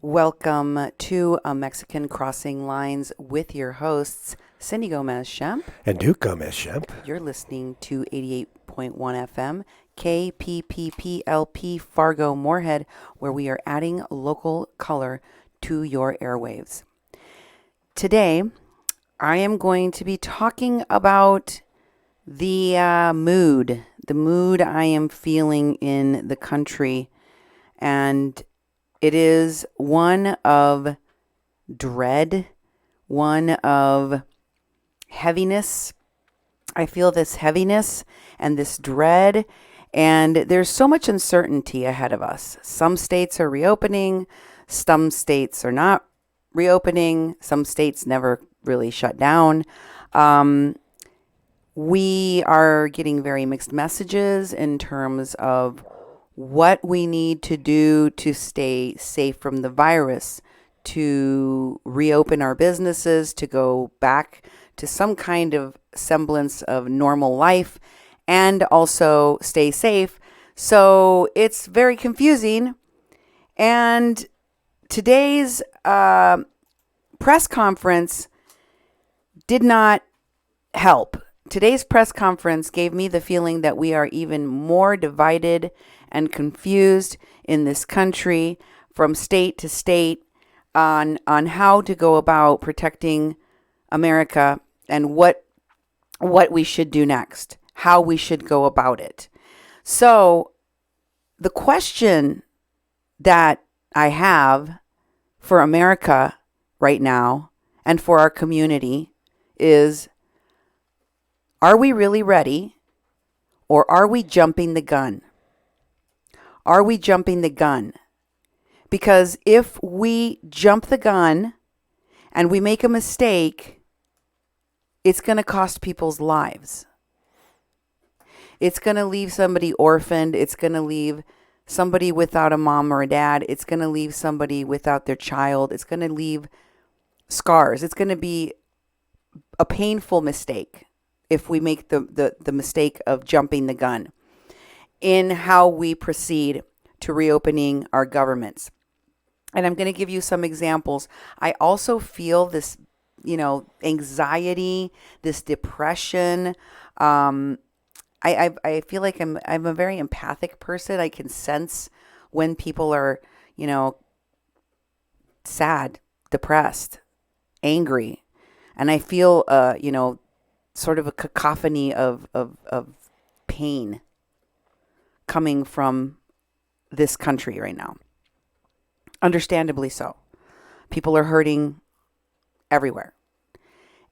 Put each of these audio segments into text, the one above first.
Welcome to A Mexican Crossing Lines with your hosts, Cindy Gomez-Schempp. And Duke Gomez-Schempp. You're listening to 88.1 FM, KPPPLP Fargo Moorhead, where we are adding local color to your airwaves. Today, I am going to be talking about the mood I am feeling in the country, and it is one of dread, one of heaviness. I feel this heaviness and this dread, and there's so much uncertainty ahead of us. Some states are reopening, some states are not reopening, some states never really shut down. We are getting very mixed messages in terms of what we need to do to stay safe from the virus, to reopen our businesses, to go back to some kind of semblance of normal life, and also stay safe. So it's very confusing. And today's press conference did not help. Today's press conference gave me the feeling that we are even more divided and confused in this country from state to state on how to go about protecting America and what we should do next, how we should go about it. So the question that I have for America right now and for our community is, are we really ready, or are we jumping the gun? Are we jumping the gun? Because if we jump the gun and we make a mistake, it's going to cost people's lives. It's going to leave somebody orphaned. It's going to leave somebody without a mom or a dad. It's going to leave somebody without their child. It's going to leave scars. It's going to be a painful mistake if we make the mistake of jumping the gun in how we proceed to reopening our governments. And I'm going to give you some examples. I also feel this, anxiety, this depression. I feel like I'm a very empathic person. I can sense when people are, sad, depressed, angry. And I feel, sort of a cacophony of pain coming from this country right now. Understandably so. People are hurting everywhere.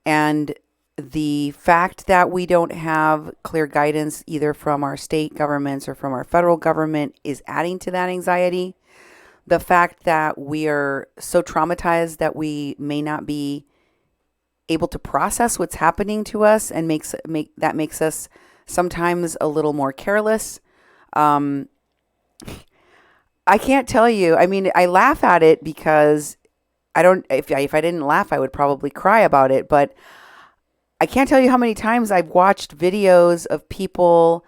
And the fact that we don't have clear guidance either from our state governments or from our federal government is adding to that anxiety. The fact that we are so traumatized that we may not be able to process what's happening to us and makes us sometimes a little more careless. I can't tell you. I mean, I laugh at it because if I didn't laugh, I would probably cry about it. But I can't tell you how many times I've watched videos of people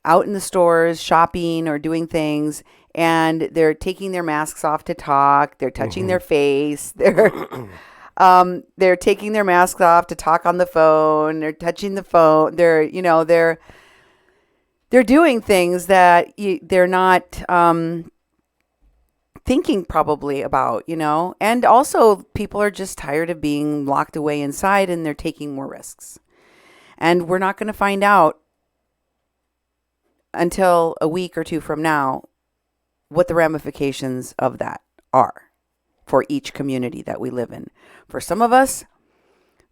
out in the stores shopping or doing things, and they're taking their masks off to talk. They're touching their face. They're taking their masks off to talk on the phone. They're touching the phone. They're doing things that they're not thinking probably about, and also people are just tired of being locked away inside, and they're taking more risks. And we're not going to find out until a week or two from now what the ramifications of that are for each community that we live in. For some of us,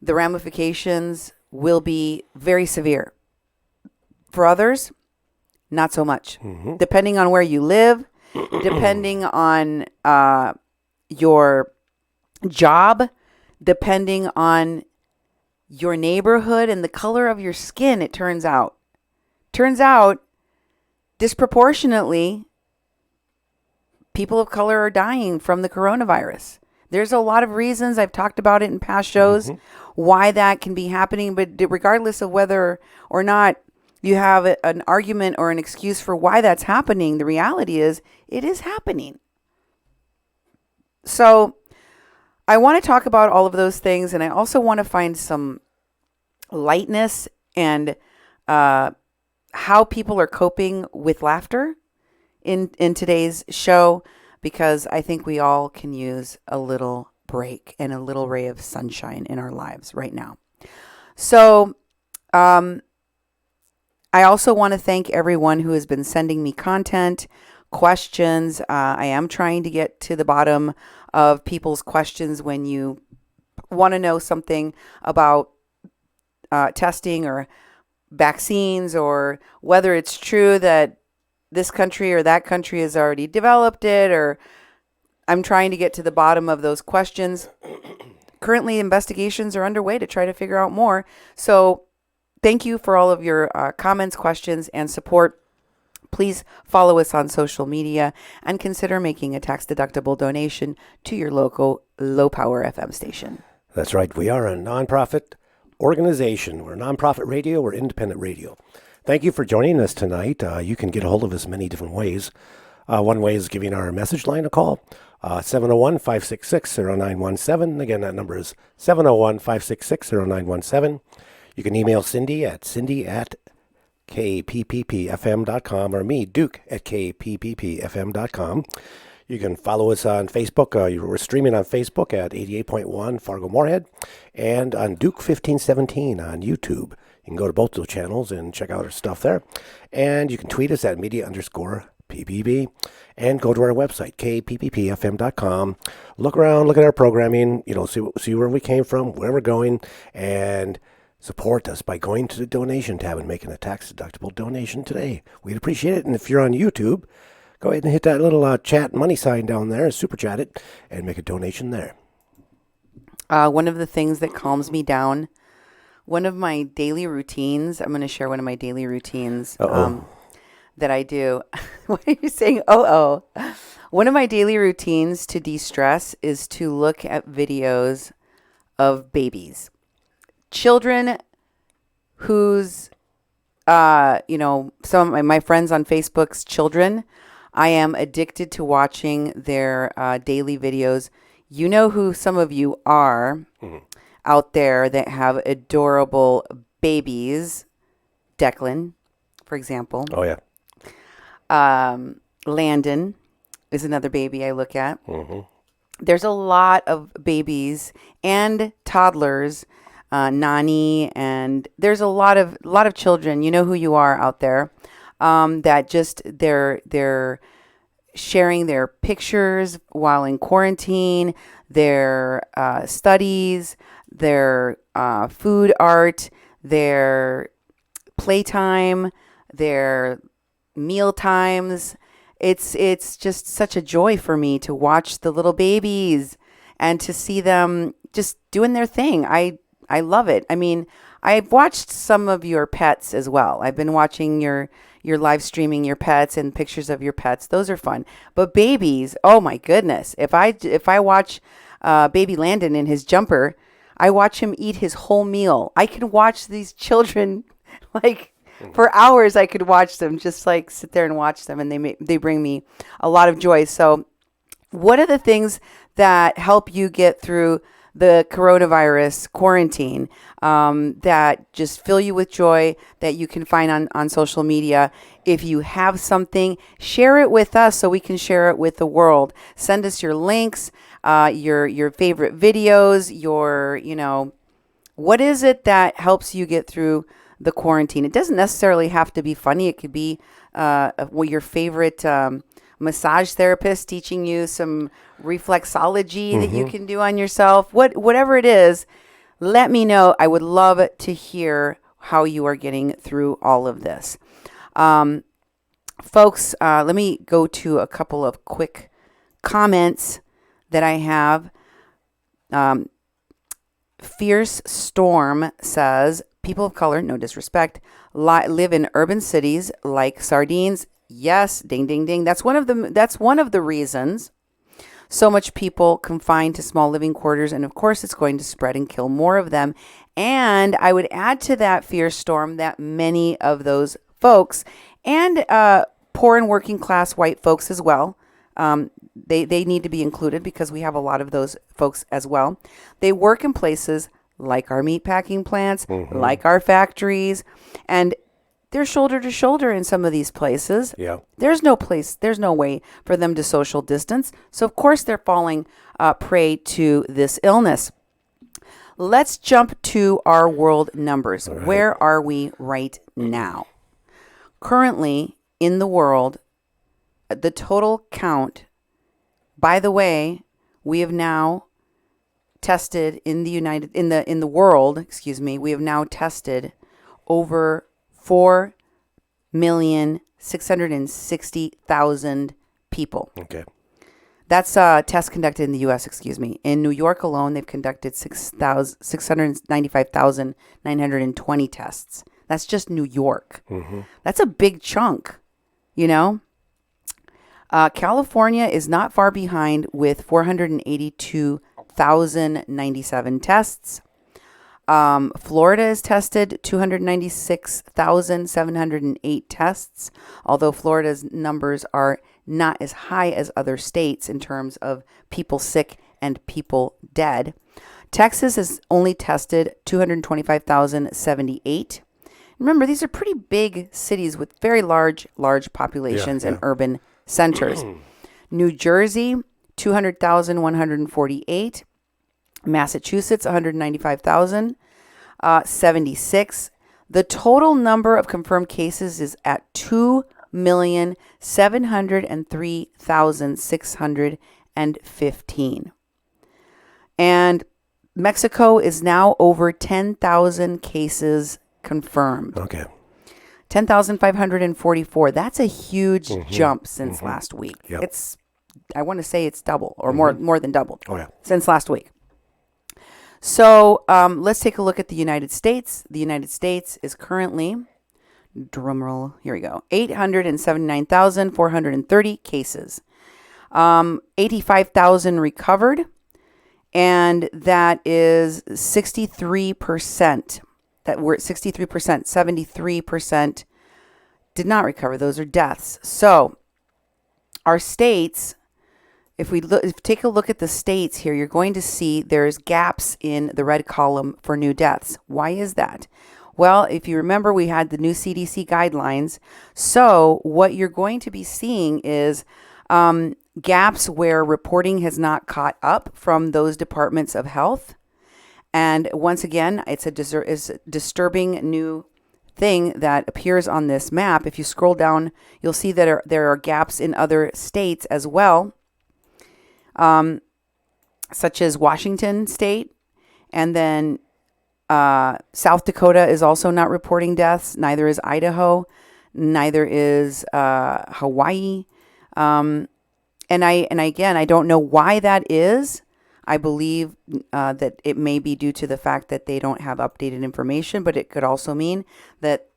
the ramifications will be very severe. For others, not so much. Depending on where you live, depending on your job, depending on your neighborhood and the color of your skin, it turns out. Disproportionately, people of color are dying from the coronavirus. There's a lot of reasons. I've talked about it in past shows, why that can be happening. But regardless of whether or not you have an argument or an excuse for why that's happening, the reality is it is happening. So I want to talk about all of those things, and I also want to find some lightness and how people are coping with laughter in today's show, because I think we all can use a little break and a little ray of sunshine in our lives right now. So um, I also want to thank everyone who has been sending me content, questions. I am trying to get to the bottom of people's questions when you want to know something about testing or vaccines, or whether it's true that this country or that country has already developed it, or I'm trying to get to the bottom of those questions. Currently, investigations are underway to try to figure out more. So thank you for all of your comments, questions, and support. Please follow us on social media and consider making a tax-deductible donation to your local low-power FM station. That's right. We are a nonprofit organization. We're a nonprofit radio. We're independent radio. Thank you for joining us tonight. You can get a hold of us many different ways. One way is giving our message line a call, 701-566-0917. Again, that number is 701-566-0917. You can email Cindy at kpppfm.com, or me, Duke, at kpppfm.com. You can follow us on Facebook. We're streaming on Facebook at 88.1 Fargo Moorhead, and on Duke 1517 on YouTube. You can go to both those channels and check out our stuff there. And you can tweet us at media_PPP, and go to our website, kpppfm.com. Look around, look at our programming, see where we came from, where we're going, and support us by going to the donation tab and making a tax-deductible donation today. We'd appreciate it. And if you're on YouTube, go ahead and hit that little chat money sign down there, super chat it, and make a donation there. One of the things that calms me down, one of my daily routines, I'm going to share one of my daily routines that I do. What are you saying? One of my daily routines to de-stress is to look at videos of babies. Children whose, some of my friends on Facebook's children, I am addicted to watching their daily videos. You know who some of you are out there that have adorable babies. Declan, for example. Oh, yeah. Landon is another baby I look at. Mm-hmm. There's a lot of babies and toddlers, Nani, and there's a lot of children. You know who you are out there. That just they're sharing their pictures while in quarantine, their studies, their food art, their playtime, their meal times. It's just such a joy for me to watch the little babies and to see them just doing their thing. I love it. I mean, I've watched some of your pets as well. I've been watching your live streaming your pets and pictures of your pets. Those are fun. But babies, oh my goodness. If I watch baby Landon in his jumper, I watch him eat his whole meal. I can watch these children for hours. I could watch them, just sit there and watch them, and they bring me a lot of joy. So what are the things that help you get through the coronavirus quarantine, that just fill you with joy, that you can find on social media? If you have something, share it with us so we can share it with the world. Send us your links, your favorite videos, what is it that helps you get through the quarantine? It doesn't necessarily have to be funny. It could be your favorite massage therapist teaching you some reflexology that you can do on yourself. Whatever it is, let me know. I would love to hear how you are getting through all of this. Folks, let me go to a couple of quick comments that I have. Fierce Storm says, people of color, no disrespect, live in urban cities like sardines. Yes, ding, ding, ding. That's one of the reasons so much people confined to small living quarters. And of course, it's going to spread and kill more of them. And I would add to that, Fierce Storm, that many of those folks and poor and working class white folks as well, They need to be included because we have a lot of those folks as well. They work in places like our meatpacking plants, like our factories, and they're shoulder to shoulder in some of these places. Yeah. There's no way for them to social distance. So, of course, they're falling prey to this illness. Let's jump to our world numbers. All right. Where are we right now? Currently, in the world, the total count, by the way, we have now tested in the world, we have now tested over 4,660,000 people. Okay. That's a test conducted in the U.S., In New York alone, they've conducted 695,920 tests. That's just New York. That's a big chunk, California is not far behind with 482,097 tests. Florida has tested 296,708 tests, although Florida's numbers are not as high as other states in terms of people sick and people dead. Texas has only tested 225,078. Remember, these are pretty big cities with very large populations and urban centers. New Jersey, 200,148. Massachusetts, 195,000. 76. The total number of confirmed cases is at 2,703,615. And Mexico is now over 10,000 cases confirmed. Okay. 10,544. That's a huge jump since last week. Yep. I want to say it's double or more than doubled since last week. So let's take a look at the United States. The United States is currently, drumroll, here we go, 879,430 cases, 85,000 recovered, and that is 63%. That we're at 63%, 73% did not recover. Those are deaths. So our states, if we take a look at the states here, you're going to see there's gaps in the red column for new deaths. Why is that? Well, if you remember, we had the new CDC guidelines. So what you're going to be seeing is gaps where reporting has not caught up from those departments of health. And once again, it's a disturbing new thing that appears on this map. If you scroll down, you'll see that there are gaps in other states as well, such as Washington State. And then South Dakota is also not reporting deaths. Neither is Idaho. Neither is Hawaii. And I don't know why that is. I believe that it may be due to the fact that they don't have updated information, but it could also mean that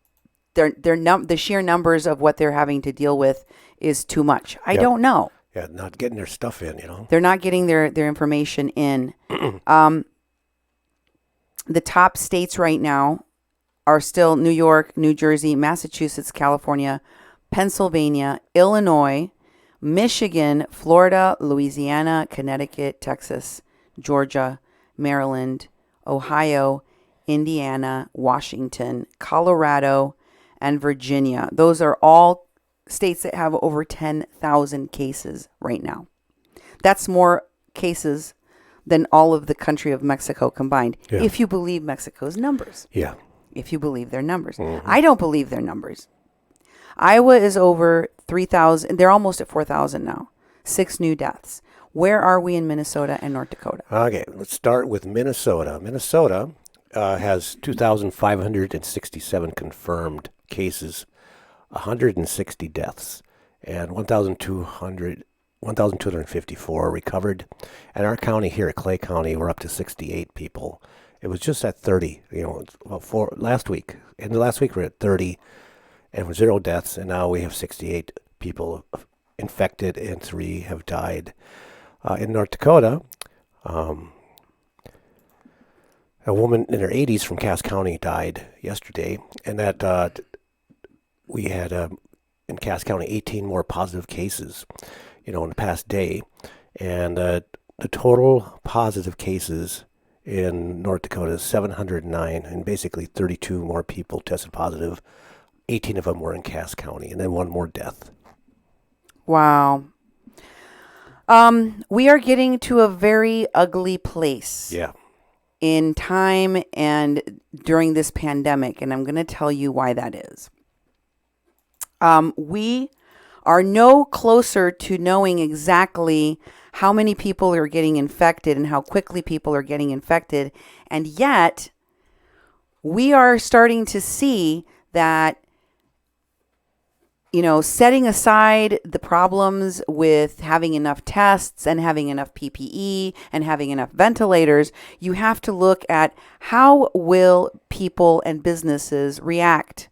the sheer numbers of what they're having to deal with is too much. I don't know. Yeah, not getting their stuff in, They're not getting their information in. The top states right now are still New York, New Jersey, Massachusetts, California, Pennsylvania, Illinois, Michigan, Florida, Louisiana, Connecticut, Texas, Georgia, Maryland, Ohio, Indiana, Washington, Colorado, and Virginia. Those are all states that have over 10,000 cases right now. That's more cases than all of the country of Mexico combined, if you believe Mexico's numbers. Yeah. If you believe their numbers. I don't believe their numbers. Iowa is over 3,000. They're almost at 4,000 now. 6 new deaths. Where are we in Minnesota and North Dakota? Okay, let's start with Minnesota. Minnesota has 2,567 confirmed cases, 160 deaths, and 1,254 recovered. And our county here at Clay County, we're up to 68 people. It was just at 30, for last week. In the last week, we're at 30 and 0 deaths, and now we have 68 people infected and 3 have died. In North Dakota, a woman in her 80s from Cass County died yesterday, and that we had in Cass County 18 more positive cases. in the past day. And the total positive cases in North Dakota is 709, and basically 32 more people tested positive. 18 of them were in Cass County, and then one more death. Wow. We are getting to a very ugly place. Yeah. In time and during this pandemic, and I'm going to tell you why that is. We are no closer to knowing exactly how many people are getting infected and how quickly people are getting infected, and yet we are starting to see that, setting aside the problems with having enough tests and having enough PPE and having enough ventilators, you have to look at how will people and businesses react.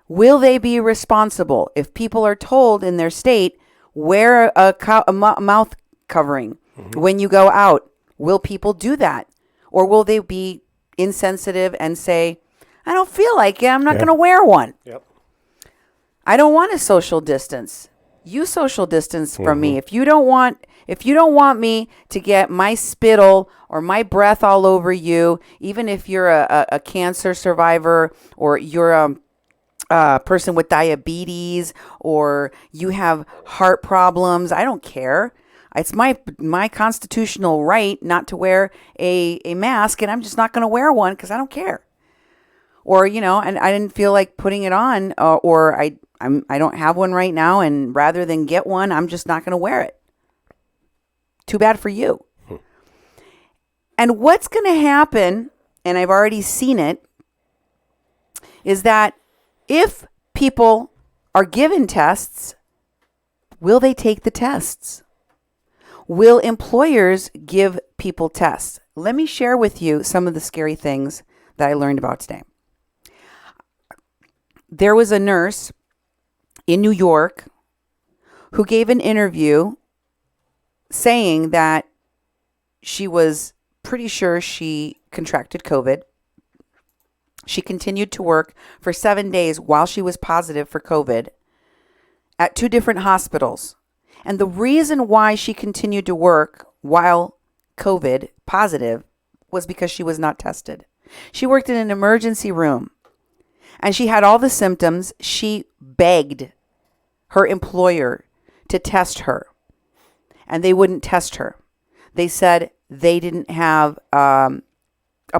Will they be responsible? If people are told in their state, wear a mouth covering when you go out, will people do that? Or will they be insensitive and say, I don't feel like it, I'm not going to wear one. Yep. I don't want to social distance. You social distance from me. If you don't want me to get my spittle or my breath all over you, even if you're a cancer survivor or you're a person with diabetes or you have heart problems, I don't care. It's my constitutional right not to wear a mask, and I'm just not going to wear one because I don't care. Or, and I didn't feel like putting it on, or I don't have one right now, and rather than get one, I'm just not going to wear it. Too bad for you. And what's going to happen, and I've already seen it, is that if people are given tests, will they take the tests? Will employers give people tests? Let me share with you some of the scary things that I learned about today. There was a nurse in New York who gave an interview saying that she was pretty sure she contracted COVID. She continued to work for 7 days while she was positive for COVID at 2 different hospitals. And the reason why she continued to work while COVID positive was because she was not tested. She worked in an emergency room and she had all the symptoms. She begged her employer to test her, and they wouldn't test her. They said they didn't have a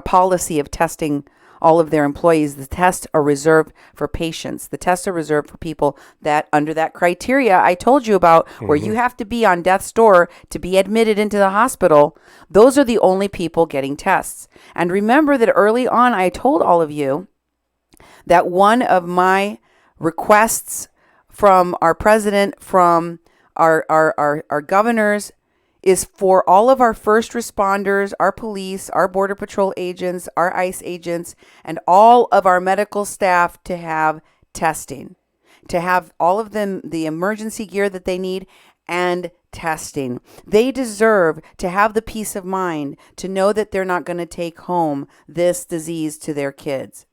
policy of testing all of their employees. The tests are reserved for patients. The tests are reserved for people that under that criteria I told you about, where you have to be on death's door to be admitted into the hospital. Those are the only people getting tests. And remember that early on I told all of you that one of my requests from our president, from our governors, is for all of our first responders, our police, our Border Patrol agents, our ICE agents, and all of our medical staff to have testing, to have all of them the emergency gear that they need and testing. They deserve to have the peace of mind to know that they're not going to take home this disease to their kids.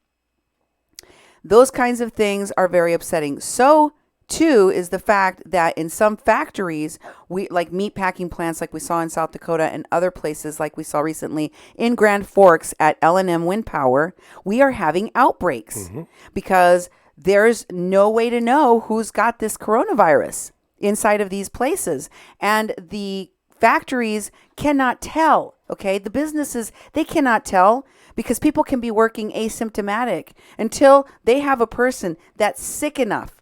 Those kinds of things are very upsetting. So too is the fact that in some factories, we like meat packing plants like we saw in South Dakota and other places like we saw recently in Grand Forks at L&M Wind Power, we are having outbreaks because there's no way to know who's got this coronavirus inside of these places. And the factories cannot tell, okay? The businesses, they cannot tell because people can be working asymptomatic until they have a person that's sick enough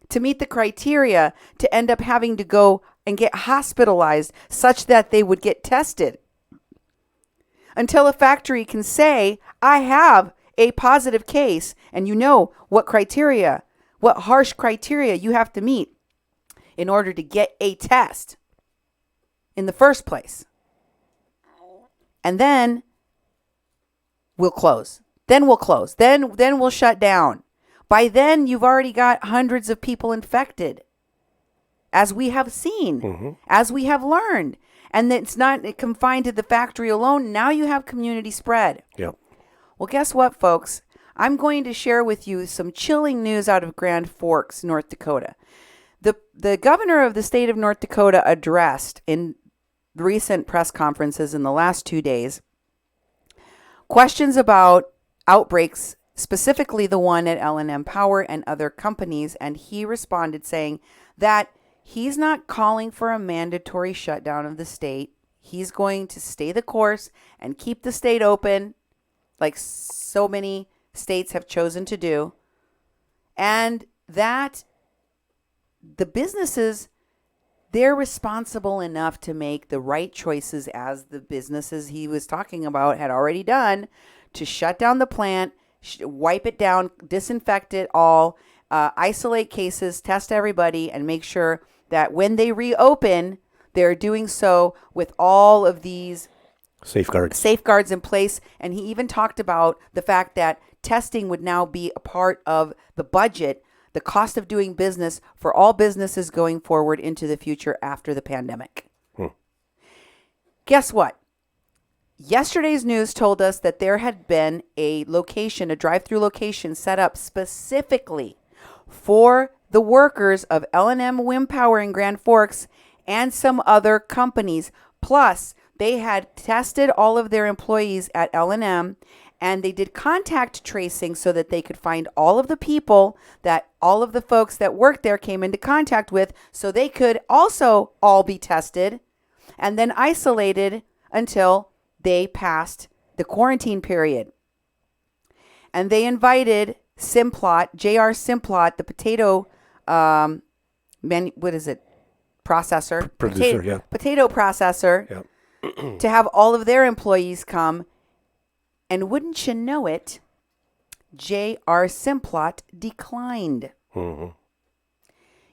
to meet the criteria to end up having to go and get hospitalized such that they would get tested. Until a factory can say, I have a positive case, and you know what criteria, what harsh criteria you have to meet in order to get a test in the first place. And then we'll close. Then we'll close. Then we'll shut down. By then, you've already got hundreds of people infected, as we have seen, as we have learned. And it's not confined to the factory alone. Now you have community spread. Yep. Well, guess what, folks? I'm going to share with you some chilling news out of Grand Forks, North Dakota. the governor of the state of North Dakota addressed in recent press conferences in the last 2 days questions about outbreaks, specifically the one at L&M Power and other companies, and he responded saying that he's not calling for a mandatory shutdown of the state. He's going to stay the course and keep the state open, like so many states have chosen to do, and that the businesses, they're responsible enough to make the right choices, as the businesses he was talking about had already done, to shut down the plant, wipe it down, disinfect it all, isolate cases, test everybody, and make sure that when they reopen, they're doing so with all of these safeguards in place. And he even talked about the fact that testing would now be a part of the budget, the cost of doing business for all businesses going forward into the future after the pandemic. Guess what? Yesterday's news told us that there had been a drive-through location set up specifically for the workers of L&M Wind Power in Grand Forks and some other companies. Plus, they had tested all of their employees at L&M, and they did contact tracing so that they could find all of the people that all of the folks that worked there came into contact with, so they could also all be tested and then isolated until they passed the quarantine period. And they invited J.R. Simplot, the potato processor, potato processor, to have all of their employees come. And wouldn't you know it, J.R. Simplot declined.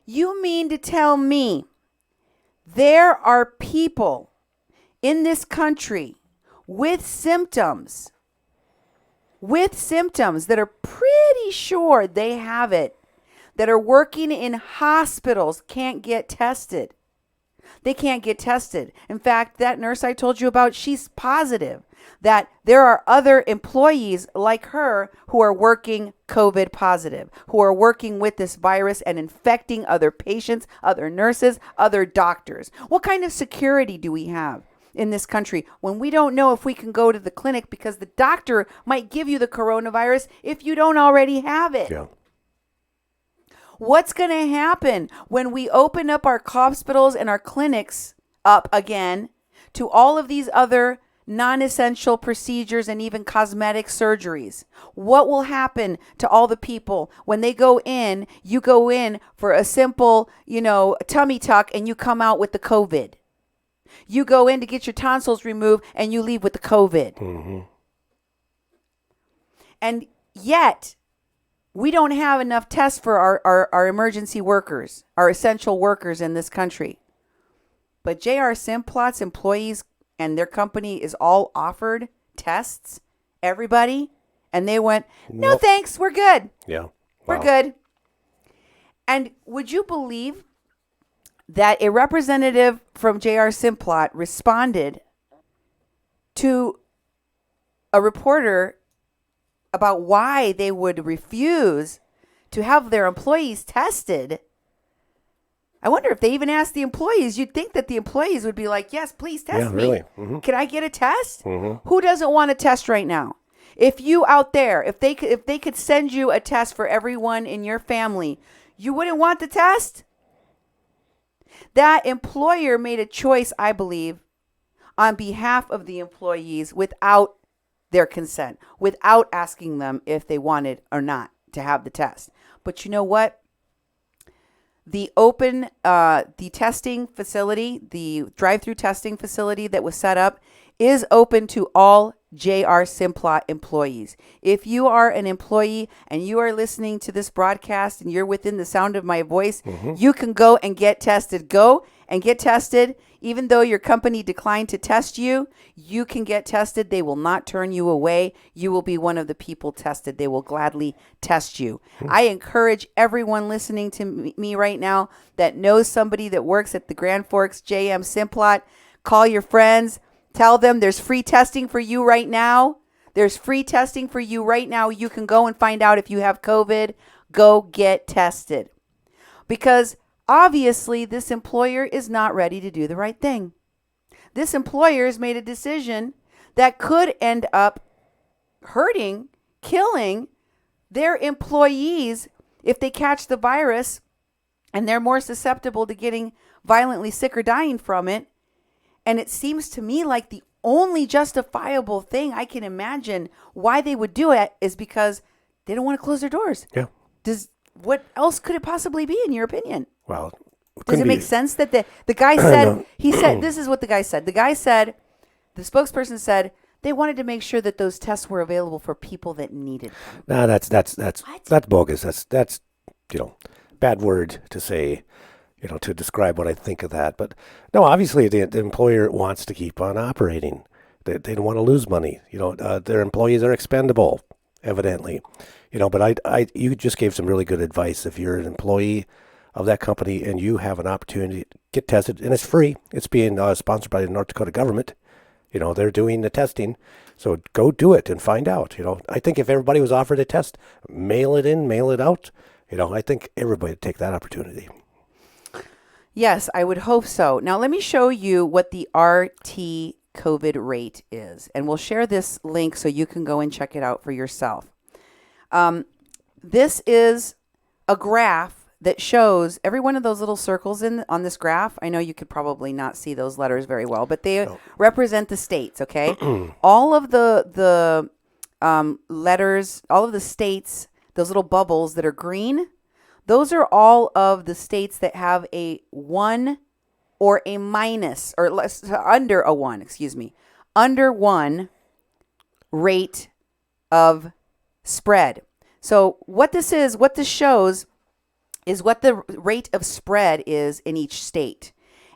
You mean to tell me there are people in this country with symptoms that are pretty sure they have it, that are working in hospitals, can't get tested? They can't get tested. In fact, that nurse I told you about, she's positive that there are other employees like her who are working COVID positive, who are working with this virus and infecting other patients, other nurses, other doctors. What kind of security do we have in this country when we don't know if we can go to the clinic because the doctor might give you the coronavirus if you don't already have it? Yeah. What's going to happen when we open up our hospitals and our clinics up again to all of these other non-essential procedures and even cosmetic surgeries? What will happen to all the people when they go in? You go in for a simple, tummy tuck and you come out with the COVID. You go in to get your tonsils removed and you leave with the COVID. And yet, we don't have enough tests for our emergency workers, our essential workers in this country. But J.R. Simplot's employees and their company is all offered tests, everybody, and they went, no, Nope. Thanks, we're good. Yeah. Wow. We're good. And would you believe that a representative from J.R. Simplot responded to a reporter about why they would refuse to have their employees tested? I wonder if they even asked the employees. You'd think that the employees would be like, yes, please test me. Really. Mm-hmm. Can I get a test? Who doesn't want a test right now? If you out there, if they could send you a test for everyone in your family, you wouldn't want the test? That employer made a choice, I believe, on behalf of the employees without their consent, without asking them if they wanted or not to have the test. But you know what? The testing facility, the drive-through testing facility that was set up is open to all J.R. Simplot employees. If you are an employee and you are listening to this broadcast and you're within the sound of my voice, you can go and get tested. Go and get tested. Even though your company declined to test you, you can get tested. They will not turn you away. You will be one of the people tested. They will gladly test you. I encourage everyone listening to me right now that knows somebody that works at the Grand Forks JM Simplot. Call your friends. Tell them there's free testing for you right now. There's free testing for you right now. You can go and find out if you have COVID. Go get tested. Because Obviously, this employer is not ready to do the right thing. This employer has made a decision that could end up hurting, killing their employees if they catch the virus, and they're more susceptible to getting violently sick or dying from it. And it seems to me like the only justifiable thing I can imagine why they would do it is because they don't want to close their doors. Yeah. What else could it possibly be, in your opinion? Well, Does it make sense that the guy said, he said, this is what the guy said. The guy said, the spokesperson said, they wanted to make sure that those tests were available for people that needed them. No, that's bogus. That's bad word to say, to describe what I think of that. But no, obviously the employer wants to keep on operating. They don't want to lose money. Their employees are expendable, evidently. But you just gave some really good advice. If you're an employee of that company and you have an opportunity to get tested, and it's free, it's being sponsored by the North Dakota government. They're doing the testing, so go do it and find out. I think if everybody was offered a test, mail it in, mail it out. I think everybody would take that opportunity. Yes, I would hope so. Now, let me show you what the RT COVID rate is, and we'll share this link so you can go and check it out for yourself. This is a graph that shows every one of those little circles on this graph. I know you could probably not see those letters very well, but they represent the states, okay? All of the letters, all of the states, those little bubbles that are green, those are all of the states that have a 1 or a minus, or less, under a 1, under 1 rate of spread. So what this shows is what the rate of spread is in each state,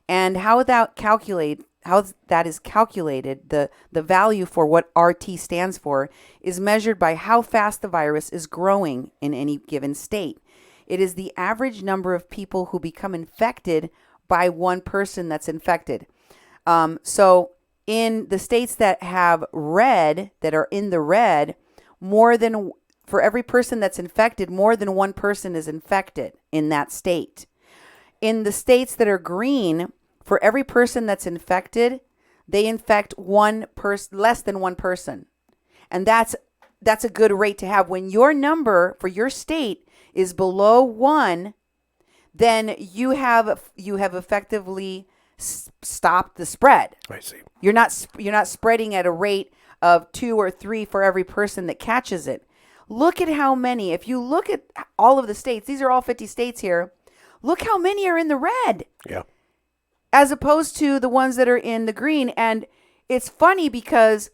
and how that is calculated. The value for what RT stands for is measured by how fast the virus is growing in any given state. It is the average number of people who become infected by one person that's infected. So in the states that have red, that are in the red, for every person that's infected, more than one person is infected in that state. In the states that are green, for every person that's infected, they infect less than one person. And that's a good rate to have. When your number for your state is below 1, then you have effectively stopped the spread. I see. You're not spreading at a rate of 2 or 3 for every person that catches it. Look at how many. If you look at all of the states, these are all 50 states here. Look how many are in the red. Yeah. As opposed to the ones that are in the green. And it's funny because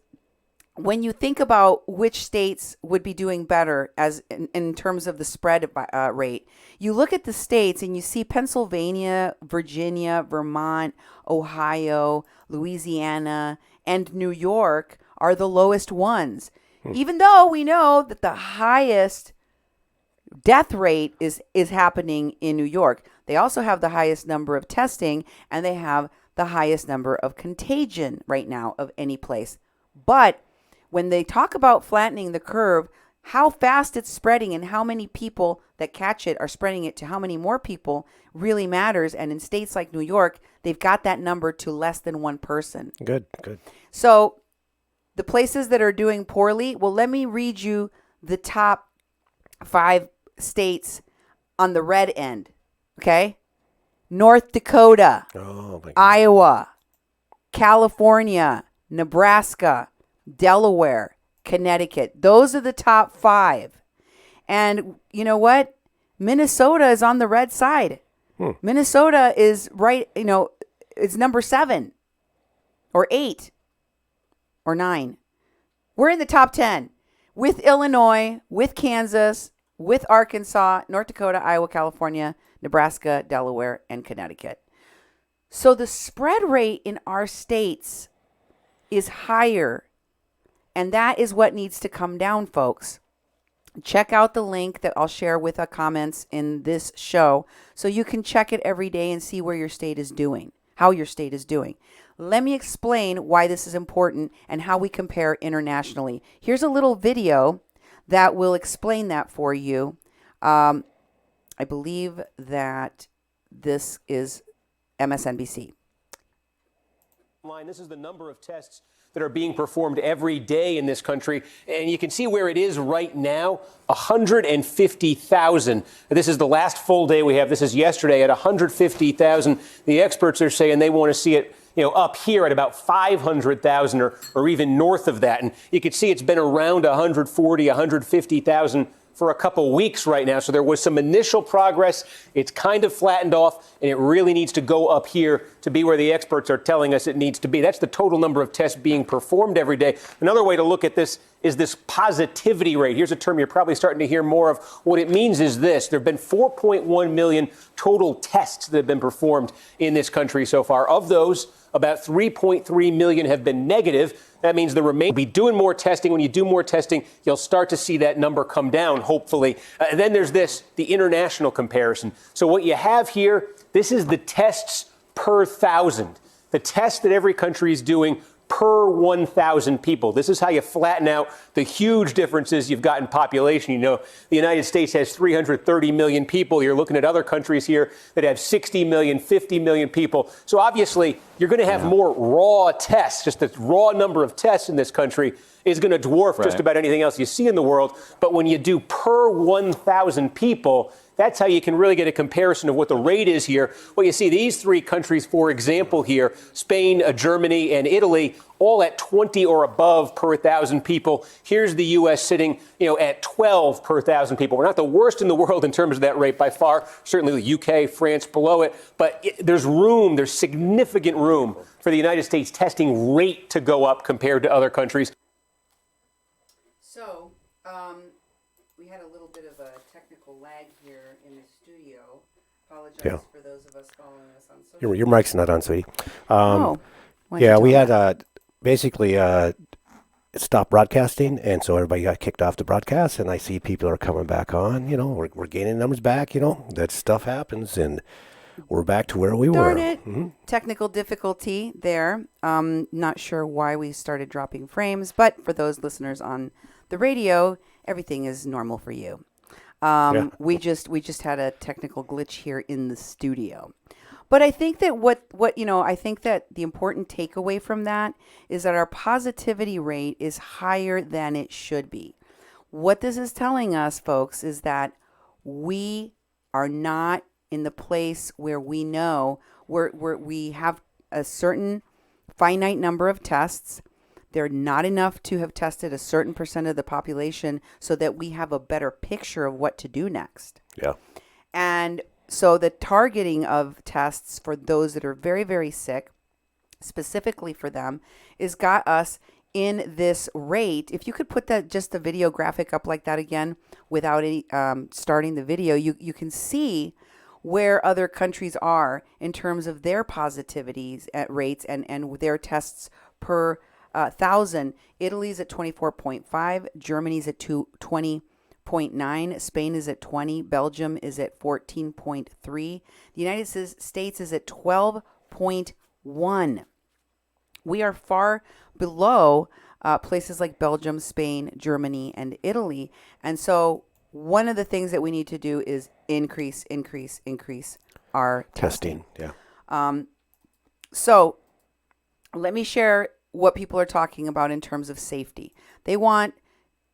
when you think about which states would be doing better as in terms of the spread rate, you look at the states and you see Pennsylvania, Virginia, Vermont, Ohio, Louisiana, and New York are the lowest ones. Even though we know that the highest death rate is happening in New York. They also have the highest number of testing, and they have the highest number of contagion right now of any place. But when they talk about flattening the curve, how fast it's spreading and how many people that catch it are spreading it to how many more people really matters. And in states like New York, they've got that number to less than one person. Good. So the places that are doing poorly, well, let me read you the top 5 states on the red end, okay? North Dakota, Iowa, California, Nebraska, Delaware, Connecticut. Those are the top 5. And you know what? Minnesota is on the red side. Minnesota is right, it's number 7 or 8. Or 9. We're in the top 10 with Illinois, with Kansas, with Arkansas, North Dakota, Iowa, California, Nebraska, Delaware, and Connecticut. So the spread rate in our states is higher, and that is what needs to come down, folks. Check out the link that I'll share with the comments in this show so you can check it every day and see where your state is doing, how your state is doing. Let me explain why this is important and how we compare internationally. Here's a little video that will explain that for you. I believe that This is MSNBC. This is the number of tests that are being performed every day in this country. And you can see where it is right now, 150,000. This is the last full day we have. This is yesterday at 150,000. The experts are saying they want to see it up here at about 500,000 or even north of that. And you can see it's been around 140, 150,000 for a couple weeks right now. So there was some initial progress. It's kind of flattened off, and it really needs to go up here to be where the experts are telling us it needs to be. That's the total number of tests being performed every day. Another way to look at this is this positivity rate. Here's a term you're probably starting to hear more of. What it means is this. There have been 4.1 million total tests that have been performed in this country so far. Of those, about 3.3 million have been negative. That means the remainder will be doing more testing. When you do more testing, you'll start to see that number come down, hopefully. And then there's the international comparison. So what you have here, this is the tests per 1,000. The tests that every country is doing per 1,000 people. This is how you flatten out the huge differences you've got in population. The United States has 330 million people. You're looking at other countries here that have 60 million, 50 million people. So obviously, you're going to have more raw tests. Just the raw number of tests in this country is going to dwarf just about anything else you see in the world. But when you do per 1,000 people, that's how you can really get a comparison of what the rate is here. Well, you see these three countries, for example, here, Spain, Germany, and Italy, all at 20 or above per 1,000 people. Here's the U.S. sitting, at 12 per 1,000 people. We're not the worst in the world in terms of that rate by far. Certainly the UK, France below it. But there's significant room for the United States testing rate to go up compared to other countries. So, we had a little bit of a technical lag here in the studio. Apologize for those of us following us on social Your mic's not on, sweetie. We had basically stopped broadcasting, and so everybody got kicked off the broadcast, and I see people are coming back on. We're gaining numbers back. That stuff happens, and we're back to where we were. Darn it. Mm-hmm. Technical difficulty there. Not sure why we started dropping frames, but for those listeners on the radio, everything is normal for you. We just had a technical glitch here in the studio. But I think that I think that the important takeaway from that is that our positivity rate is higher than it should be. What this is telling us, folks, is that we are not in the place where we know we have a certain finite number of tests. They're not enough to have tested a certain percent of the population so that we have a better picture of what to do next. Yeah. And so the targeting of tests for those that are very, very sick, specifically for them, is got us in this rate. If you could put just the video graphic up like that again without any starting the video, you can see where other countries are in terms of their positivities at rates and their tests per 1,000. Italy's at 24.5, Germany's at 20.9, Spain is at 20, Belgium is at 14.3, the United States is at 12.1. We are far below places like Belgium, Spain, Germany, and Italy. And so one of the things that we need to do is increase our testing. Yeah. So let me share what people are talking about in terms of safety. They want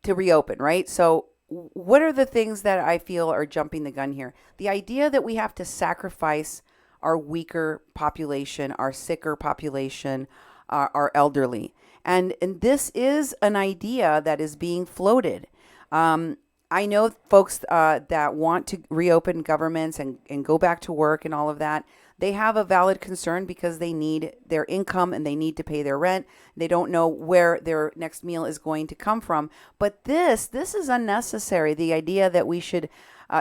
to reopen, right? So what are the things that I feel are jumping the gun here? The idea that we have to sacrifice our weaker population, our sicker population, our elderly. And this is an idea that is being floated. I know folks that want to reopen governments and go back to work and all of that. They have a valid concern because they need their income and they need to pay their rent. They don't know where their next meal is going to come from. But this is unnecessary. The idea that we should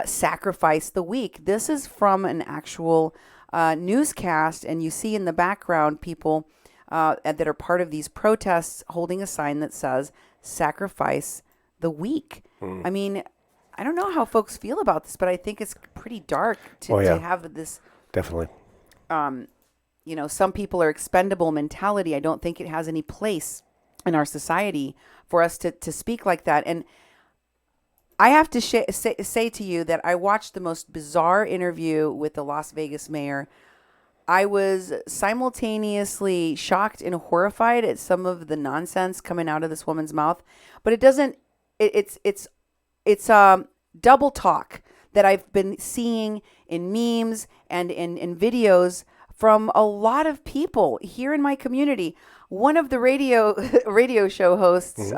sacrifice the weak. This is from an actual newscast, and you see in the background people that are part of these protests holding a sign that says "Sacrifice the weak." I mean, I don't know how folks feel about this, but I think it's pretty dark to have this. Definitely. Some people are expendable mentality. I don't think it has any place in our society for us to speak like that. And I have to say to you that I watched the most bizarre interview with the Las Vegas mayor. I was simultaneously shocked and horrified at some of the nonsense coming out of this woman's mouth, but it doesn't. It's double talk that I've been seeing in memes and in videos from a lot of people here in my community. One of the radio show hosts,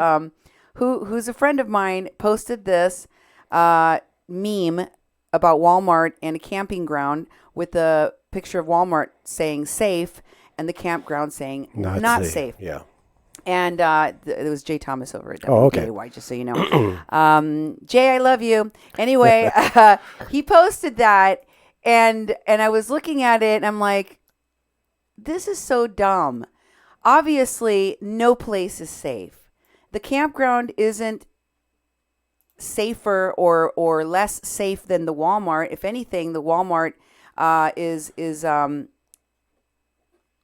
who's a friend of mine, posted this meme about Walmart and a camping ground with a picture of Walmart saying safe and the campground saying not safe. Yeah. And it was Jay Thomas over at WBAY, just so you know. Jay, I love you. Anyway, he posted that, and I was looking at it, and I'm like, this is so dumb. Obviously, no place is safe. The campground isn't safer or less safe than the Walmart. If anything, the Walmart is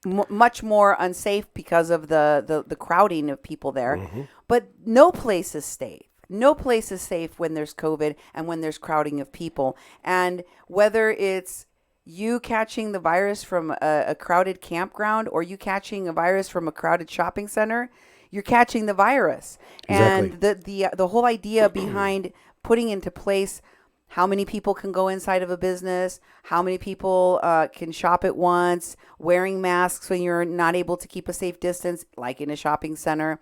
much more unsafe because of the crowding of people there. Mm-hmm. But no place is safe. No place is safe when there's COVID and when there's crowding of people. And whether it's you catching the virus from a crowded campground or you catching a virus from a crowded shopping center, you're catching the virus. Exactly. And the whole idea behind putting into place how many people can go inside of a business, how many people can shop at once, wearing masks when you're not able to keep a safe distance, like in a shopping center.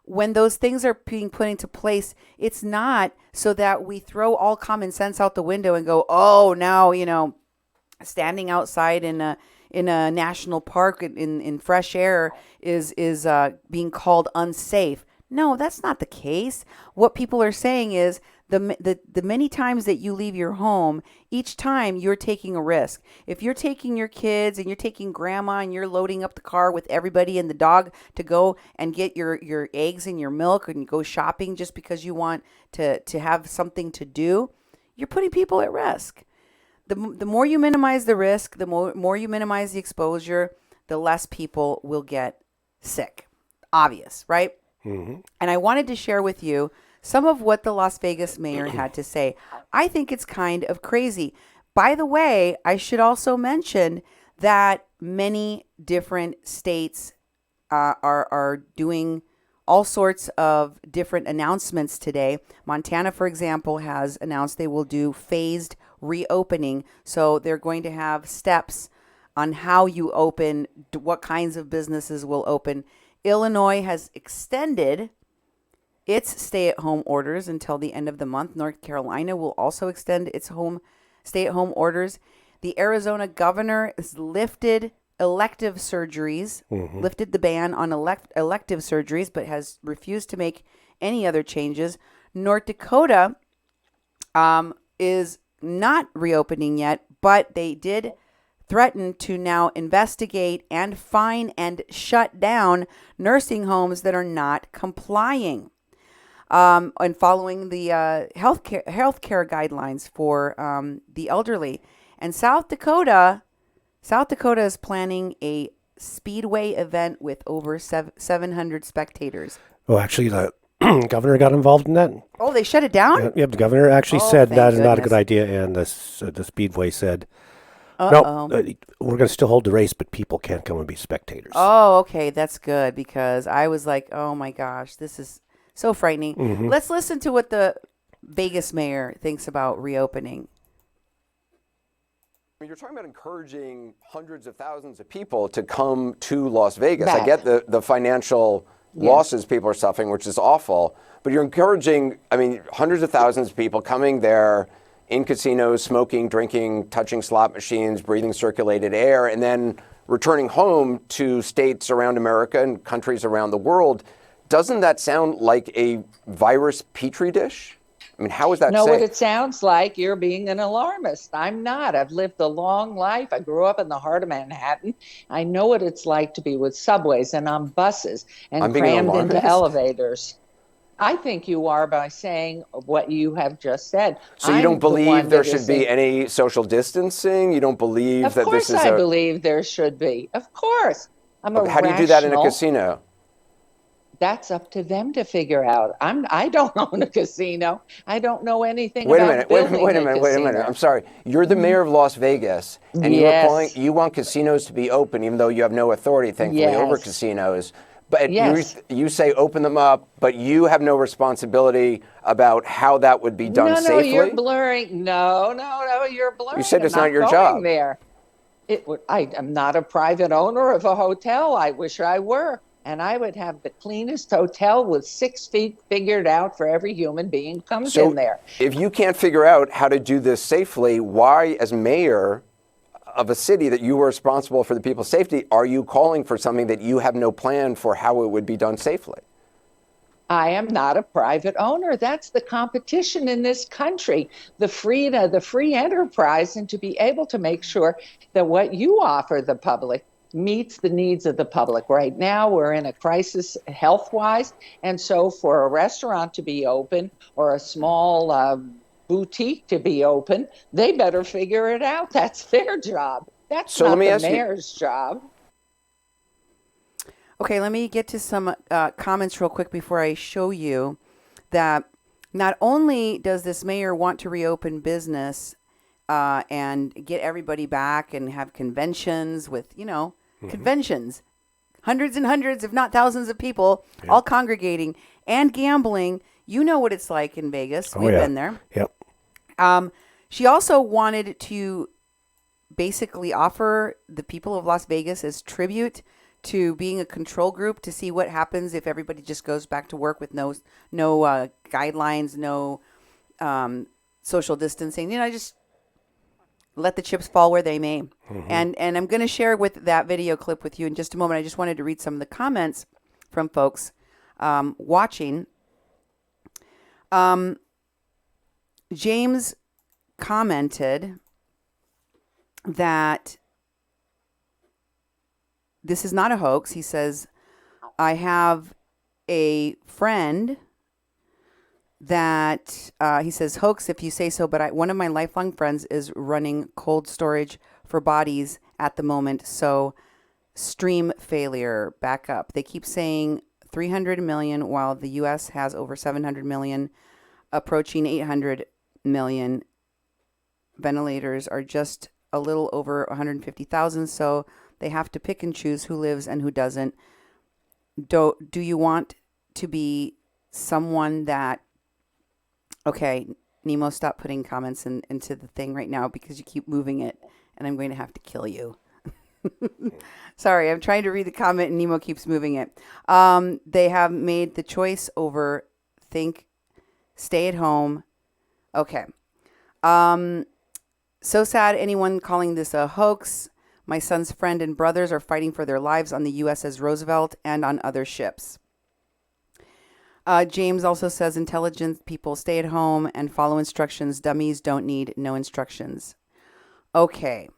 When those things are being put into place, it's not so that we throw all common sense out the window and go, oh, now, standing outside in a national park in fresh air is being called unsafe. No, that's not the case. What people are saying is the many times that you leave your home, each time you're taking a risk. If you're taking your kids and you're taking grandma and you're loading up the car with everybody and the dog to go and get your eggs and your milk and go shopping just because you want to have something to do, you're putting people at risk. The more you minimize the risk, the more you minimize the exposure, the less people will get sick. Obvious, right? Mm-hmm. And I wanted to share with you some of what the Las Vegas mayor had to say. I think it's kind of crazy. By the way, I should also mention that many different states are doing all sorts of different announcements today. Montana, for example, has announced they will do phased reopening. So they're going to have steps on how you open, what kinds of businesses will open. Illinois has extended its stay-at-home orders until the end of the month. North Carolina will also extend its stay-at-home orders. The Arizona governor has lifted elective surgeries, lifted the ban on elective surgeries, but has refused to make any other changes. North Dakota is not reopening yet, but they did threaten to now investigate and fine and shut down nursing homes that are not complying. And following the healthcare guidelines for the elderly. And South Dakota is planning a speedway event with over 700 spectators. Oh, actually, the governor got involved in that. Oh, they shut it down? Yeah, the governor actually said that is not a good idea, and the speedway said, no, we're going to still hold the race, but people can't come and be spectators. Oh, okay, that's good, because I was like, oh my gosh, this is so frightening. Mm-hmm. Let's listen to what the Vegas mayor thinks about reopening. You're talking about encouraging hundreds of thousands of people to come to Las Vegas. I get the financial losses people are suffering, which is awful, but you're encouraging, hundreds of thousands of people coming there in casinos, smoking, drinking, touching slot machines, breathing circulated air, and then returning home to states around America and countries around the world. Doesn't that sound like a virus petri dish? How is that safe? What it sounds like? You're being an alarmist. I'm not. I've lived a long life. I grew up in the heart of Manhattan. I know what it's like to be with subways and on buses and crammed into elevators. I think you are by saying what you have just said. So you don't believe there should be any social distancing? You don't believe that this is Of course I believe there should be. Of course. How do you do that in a casino? That's up to them to figure out. I don't own a casino. I don't know anything Wait a about minute. building Wait a a minute. Wait a minute. casino. I'm sorry. You're the mayor of Las Vegas, and Yes. you want casinos to be open, even though you have no authority, thankfully, over Yes. casinos. But Yes. you say open them up, but you have no responsibility about how that would be done No, safely. you're blurring. No, you're blurring. You said it's I'm not your going job. there. I am not a private owner of a hotel. I wish I were. And I would have the cleanest hotel with 6 feet figured out for every human being who comes in there. If you can't figure out how to do this safely, why, as mayor of a city that you were responsible for the people's safety, are you calling for something that you have no plan for how it would be done safely? I am not a private owner. That's the competition in this country, the free enterprise, and to be able to make sure that what you offer the public meets the needs of the public. Right now, we're in a crisis health-wise, and so for a restaurant to be open or a small boutique to be open, they better figure it out. That's their job. That's not the mayor's job. Okay, let me get to some comments real quick before I show you that not only does this mayor want to reopen business and get everybody back and have conventions with, conventions, hundreds and hundreds, if not thousands of people all congregating, and gambling. You know what it's like in Vegas. We've been there. Yep. She also wanted to basically offer the people of Las Vegas as tribute to being a control group to see what happens if everybody just goes back to work with no guidelines, no social distancing. Just let the chips fall where they may. And I'm going to share with that video clip with you in just a moment. I just wanted to read some of the comments from folks watching. James commented that this is not a hoax. He says, I have a friend that, he says, hoax if you say so, but one of my lifelong friends is running cold storage for bodies at the moment. So stream failure, back up. They keep saying 300 million while the U.S. has over 700 million, approaching 800 million. Ventilators are just a little over 150,000. So they have to pick and choose who lives and who doesn't. Do you want to be someone that... Okay, Nemo, stop putting comments into the thing right now because you keep moving it and I'm going to have to kill you. Sorry, I'm trying to read the comment and Nemo keeps moving it. They have made the choice over stay at home. Okay. So sad anyone calling this a hoax. My son's friend and brothers are fighting for their lives on the USS Roosevelt and on other ships. James also says intelligent people stay at home and follow instructions. Dummies don't need no instructions. Okay.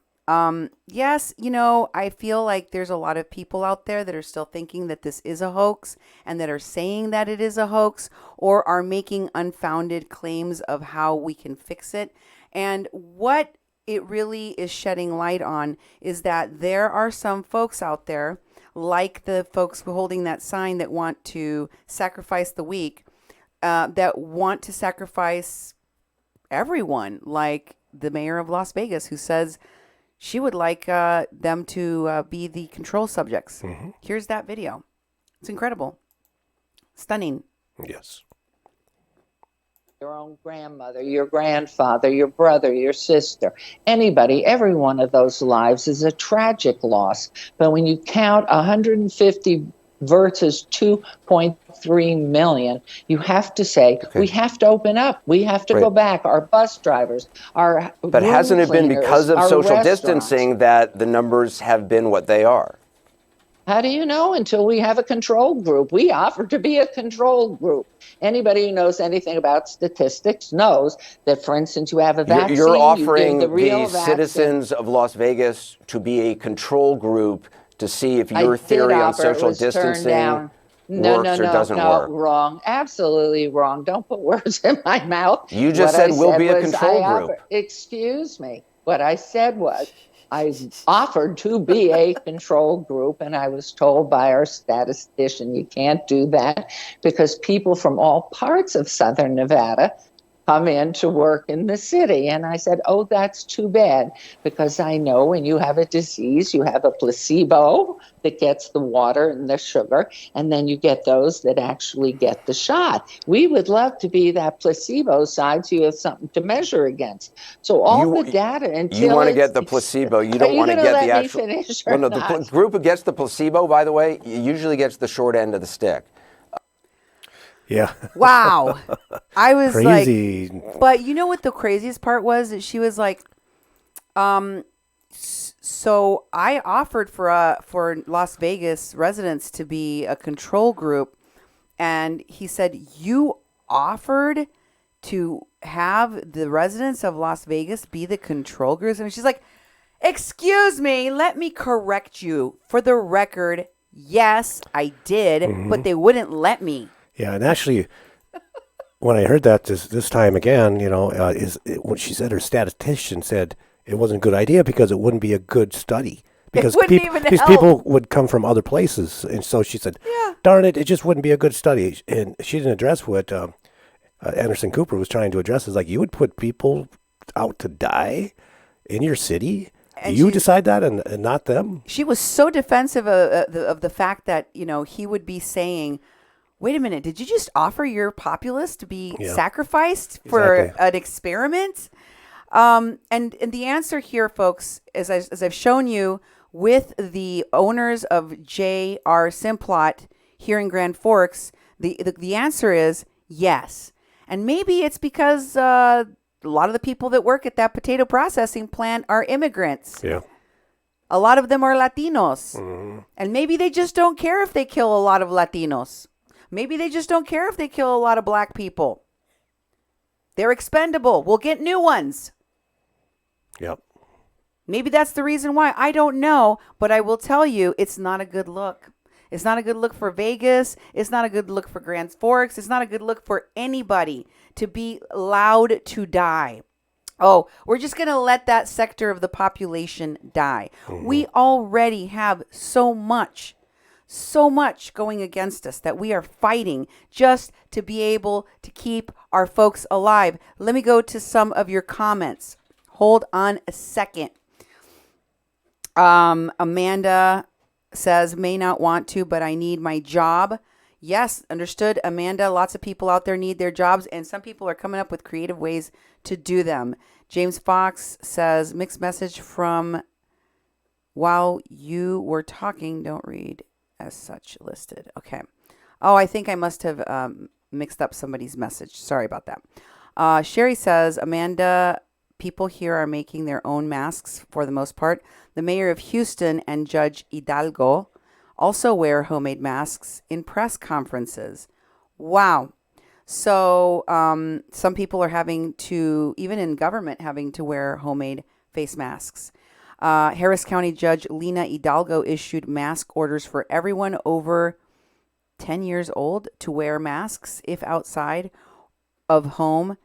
Yes, I feel like there's a lot of people out there that are still thinking that this is a hoax and that are saying that it is a hoax or are making unfounded claims of how we can fix it. And what it really is shedding light on is that there are some folks out there, like the folks holding that sign, that want to sacrifice the weak, that want to sacrifice everyone, like the mayor of Las Vegas, who says she would like them to be the control subjects. Here's that video. It's incredible. Stunning. Yes. Your own grandmother, your grandfather, your brother, your sister, anybody, every one of those lives is a tragic loss. But when you count 150 versus 2.3 million, you have to say, we have to open up. We have to go back. Our bus drivers, our But hasn't it been because of social distancing that the numbers have been what they are? How do you know until we have a control group? We offer to be a control group. Anybody who knows anything about statistics knows that, for instance, you have a vaccine. You're offering the citizens of Las Vegas to be a control group to see if your theory on social distancing works or doesn't work. Wrong. Absolutely wrong. Don't put words in my mouth. You just said we'll be a control group. Excuse me. What I said was, I offered to be a control group, and I was told by our statistician, you can't do that because people from all parts of Southern Nevada come in to work in the city. And I said, oh, that's too bad, because I know when you have a disease, you have a placebo that gets the water and the sugar, and then you get those that actually get the shot. We would love to be that placebo side so you have something to measure against. So all the data until you want to get the placebo. You don't want to get the actual. Well, no, the group who gets the placebo, by the way, usually gets the short end of the stick. Yeah. Wow. I was crazy. like, but you know what the craziest part was? That she was like, so I offered for Las Vegas residents to be a control group, and he said, you offered to have the residents of Las Vegas be the control groups? And she's like, excuse me, let me correct you. For the record, yes, I did, but they wouldn't let me. Yeah, and actually, when I heard that this time again, when she said her statistician said it wasn't a good idea because it wouldn't be a good study. Because these people would come from other places. And so she said, darn it, it just wouldn't be a good study. And she didn't address what Anderson Cooper was trying to address. Is like, you would put people out to die in your city? And you decide that and not them? She was so defensive of the fact that, he would be saying, wait a minute, did you just offer your populace to be sacrificed for an experiment? And the answer here, folks, as I've shown you with the owners of J.R. Simplot here in Grand Forks, the answer is yes. And maybe it's because a lot of the people that work at that potato processing plant are immigrants. Yeah. A lot of them are Latinos. Mm-hmm. And maybe they just don't care if they kill a lot of Latinos. Maybe they just don't care if they kill a lot of black people. They're expendable. We'll get new ones. Yep. Maybe that's the reason why. I don't know, but I will tell you, it's not a good look. It's not a good look for Vegas. It's not a good look for Grand Forks. It's not a good look for anybody to be allowed to die. Oh, we're just going to let that sector of the population die. Mm-hmm. We already have so much going against us that we are fighting just to be able to keep our folks alive. Let me go to some of your comments. Hold on a second. Amanda says, may not want to, but I need my job. Yes, understood, Amanda. Lots of people out there need their jobs, and some people are coming up with creative ways to do them. James Fox says, mixed message from while you were talking, don't read as such listed. Okay. Oh, I think I must have mixed up somebody's message. Sorry about that. Sherry says, Amanda, people here are making their own masks for the most part. The mayor of Houston and Judge Hidalgo also wear homemade masks in press conferences. Wow. So some people are having to, even in government, having to wear homemade face masks. Harris County Judge Lina Hidalgo issued mask orders for everyone over 10 years old to wear masks if outside of home.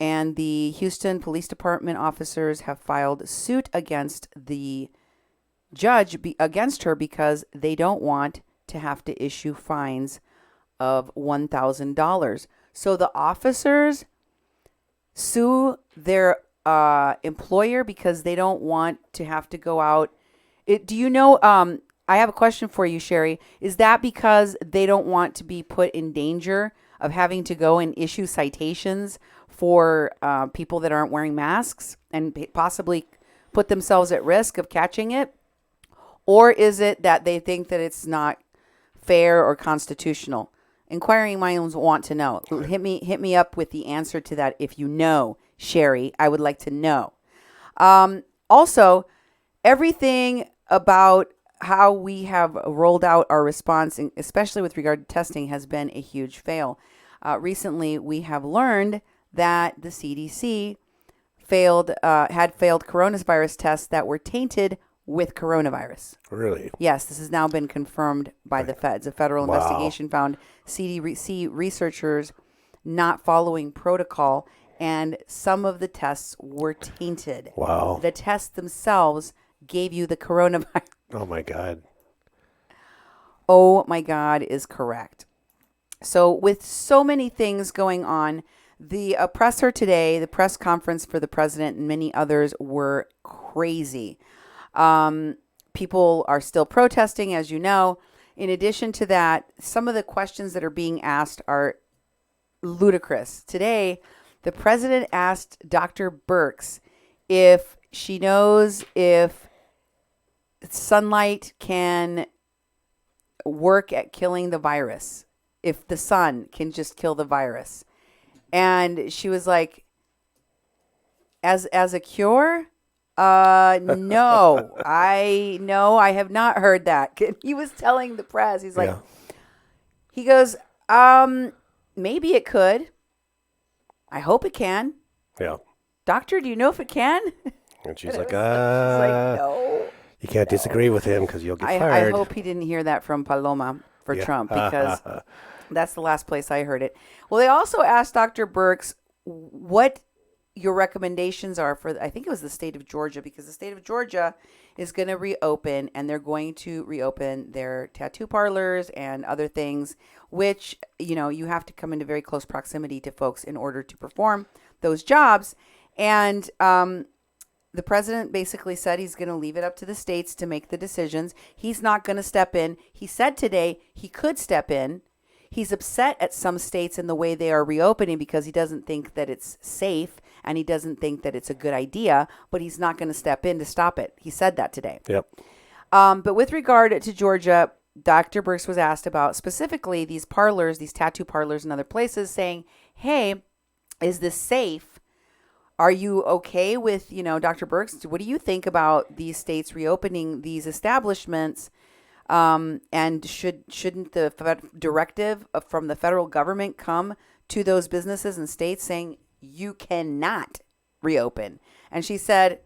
And the Houston Police Department officers have filed suit against the judge against her because they don't want to have to issue fines of $1,000. So the officers sue their employer because they don't want to have to go out. Do you know, I have a question for you, Sherry. Is that because they don't want to be put in danger of having to go and issue citations for people that aren't wearing masks and possibly put themselves at risk of catching it? Or is it that they think that it's not fair or constitutional? Inquiring minds want to know. Hit me up with the answer to that if you know, Sherry. I would like to know. Also, everything about how we have rolled out our response, especially with regard to testing, has been a huge fail. Recently, we have learned that the CDC had failed coronavirus tests that were tainted with coronavirus. Really? Yes, this has now been confirmed by the feds. A federal investigation found CDC researchers not following protocol, and some of the tests were tainted. Wow. The tests themselves gave you the coronavirus. Oh, my God. Oh, my God is correct. So with so many things going on, the presser today, the press conference for the president and many others were crazy. People are still protesting, as you know. In addition to that, some of the questions that are being asked are ludicrous. Today, the president asked Dr. Birx if she knows if sunlight can work at killing the virus, if the sun can just kill the virus. And she was like, as a cure? No, I have not heard that. He was telling the press, he's like, he goes, maybe it could. I hope it can. Yeah. Doctor, do you know if it can? And she's like, no. You can't disagree with him because you'll get I fired. hope he didn't hear that from Paloma for Trump, because that's the last place I heard it. Well, they also asked Dr. Birx what your recommendations are for, I think it was the state of Georgia, because the state of Georgia is going to reopen, and they're going to reopen their tattoo parlors and other things, which, you have to come into very close proximity to folks in order to perform those jobs. And the president basically said he's going to leave it up to the states to make the decisions. He's not going to step in. He said today he could step in. He's upset at some states in the way they are reopening because he doesn't think that it's safe and he doesn't think that it's a good idea, but he's not going to step in to stop it. He said that today. Yep. But with regard to Georgia, Dr. Birx was asked about specifically these parlors, these tattoo parlors and other places, saying, hey, is this safe? Are you okay with, Dr. Birx, what do you think about these states reopening these establishments? And shouldn't the directive from the federal government come to those businesses and states saying you cannot reopen? And she said,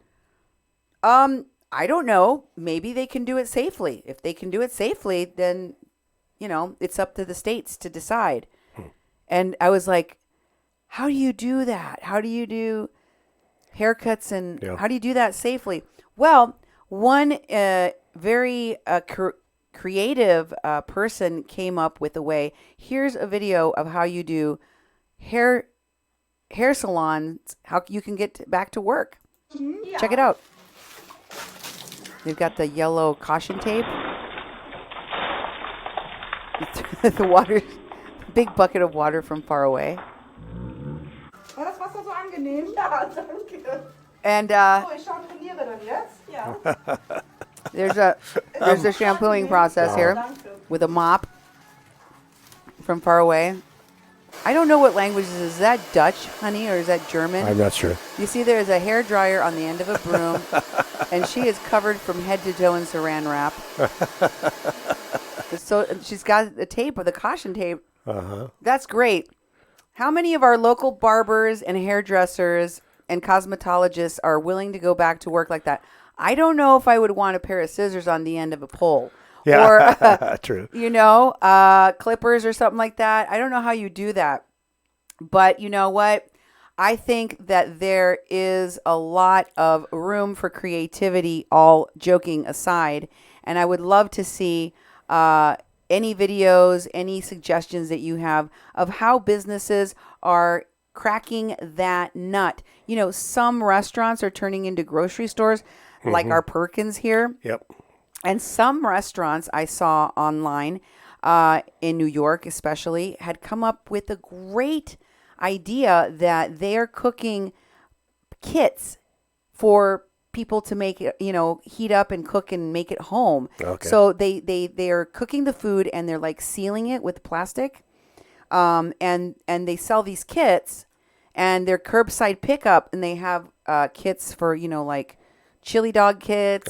I don't know. Maybe they can do it safely. If they can do it safely, then, it's up to the states to decide. And I was like, how do you do that? How do you do haircuts and how do you do that safely? Well, one very creative person came up with a way. Here's a video of how you do hair salons, how you can get back to work. Yeah. Check it out. They've got the yellow caution tape. The water, big bucket of water from far away. War das Wasser so angenehm? Ja, danke. And Ich schamponiere dann jetzt? Ja. there's a shampooing process here with a mop from far away. I don't know what language this is. Is that Dutch, honey, or is that German? I'm not sure. You see there's a hair dryer on the end of a broom, and she is covered from head to toe in saran wrap. So she's got the tape, or the caution tape. Uh-huh. That's great. How many of our local barbers and hairdressers and cosmetologists are willing to go back to work like that? I don't know if I would want a pair of scissors on the end of a pole. Yeah, or, true. Clippers or something like that. I don't know how you do that. But you know what? I think that there is a lot of room for creativity, all joking aside. And I would love to see any videos, any suggestions that you have of how businesses are cracking that nut. Some restaurants are turning into grocery stores, like our Perkins here. Yep. And some restaurants I saw online in New York especially had come up with a great idea that they're cooking kits for people to make it, heat up and cook and make it home. Okay. So they are cooking the food and they're like sealing it with plastic. And they sell these kits and they're curbside pickup, and they have kits for, like chili dog kits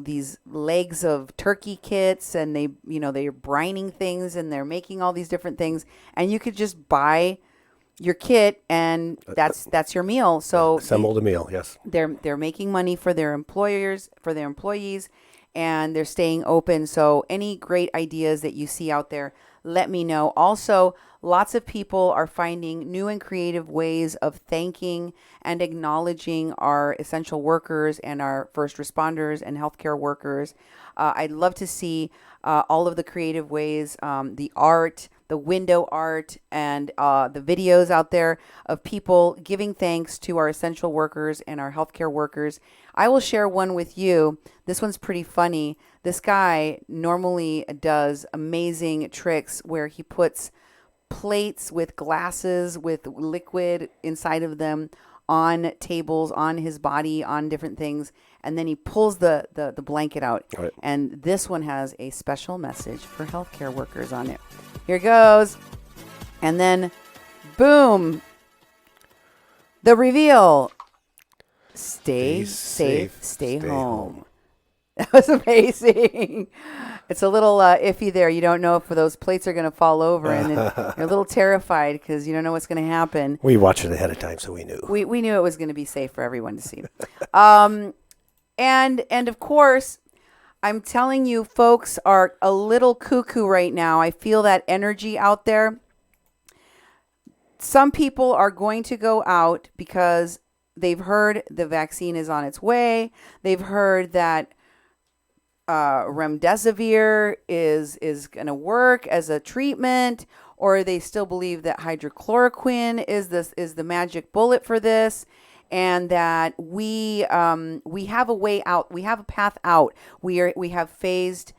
these legs of turkey kits, and they're brining things and they're making all these different things, and you could just buy your kit and that's your meal. So assembled a meal. Yes. They're making money for their employers, for their employees, and they're staying open. So any great ideas that you see out there, let me know. Also, lots of people are finding new and creative ways of thanking and acknowledging our essential workers and our first responders and healthcare workers. I'd love to see all of the creative ways, the art, the window art, and the videos out there of people giving thanks to our essential workers and our healthcare workers. I will share one with you. This one's pretty funny. This guy normally does amazing tricks where he puts plates with glasses with liquid inside of them on tables, on his body, on different things, and then he pulls the blanket out. Right. And this one has a special message for healthcare workers on it. Here goes. And then, boom, the reveal. Stay safe, stay home. That was amazing. It's a little iffy there. You don't know if those plates are going to fall over, and then you're a little terrified because you don't know what's going to happen. We watched it ahead of time, so we knew. We knew it was going to be safe for everyone to see. And of course, I'm telling you, folks are a little cuckoo right now. I feel that energy out there. Some people are going to go out because they've heard the vaccine is on its way. They've heard that remdesivir is going to work as a treatment, or they still believe that hydrochloroquine is the magic bullet for this, and that we have a way out. We have a path out. We have phased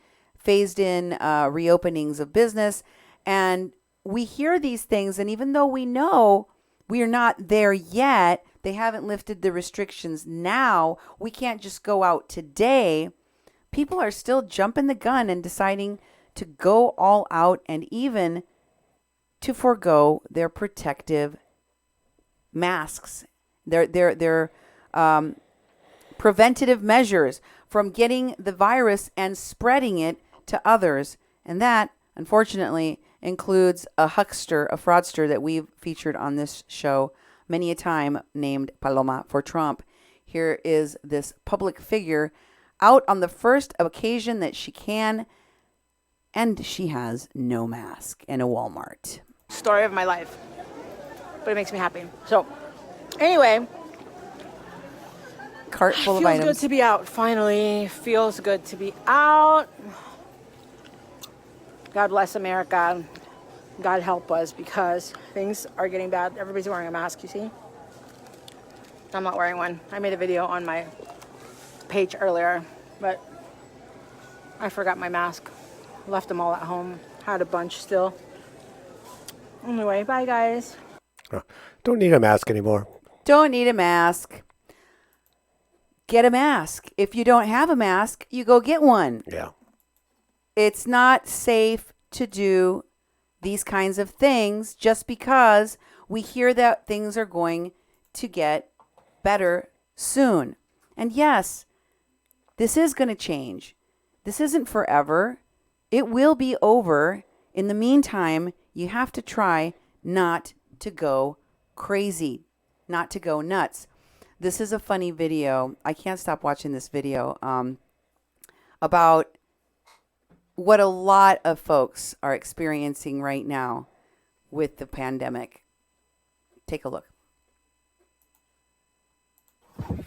in reopenings of business, and we hear these things, and even though we know we are not there yet, they haven't lifted the restrictions now. We can't just go out today. People are still jumping the gun and deciding to go all out and even to forego their protective masks, their preventative measures from getting the virus and spreading it to others. And that, unfortunately, includes a huckster, a fraudster that we've featured on this show many a time, named Paloma for Trump. Here is this public figure out on the first occasion that she can, and she has no mask in a Walmart. Story of my life, but it makes me happy. So anyway, Cart full of feels items. good to be out. Finally, feels good to be out. God bless America. God help us, because things are getting bad. Everybody's wearing a mask, you see? I'm not wearing one. I made a video on my page earlier, but I forgot my mask. Left them all at home. Had a bunch still. Anyway, bye guys. Don't need a mask anymore. Don't need a mask. Get a mask. If you don't have a mask, you go get one. Yeah. It's not safe to do these kinds of things just because we hear that things are going to get better soon. And yes, this is going to change. This isn't forever. It will be over. In the meantime, you have to try not to go crazy, not to go nuts. This is a funny video. I can't stop watching this video about what a lot of folks are experiencing right now with the pandemic. Take a look. 11:02.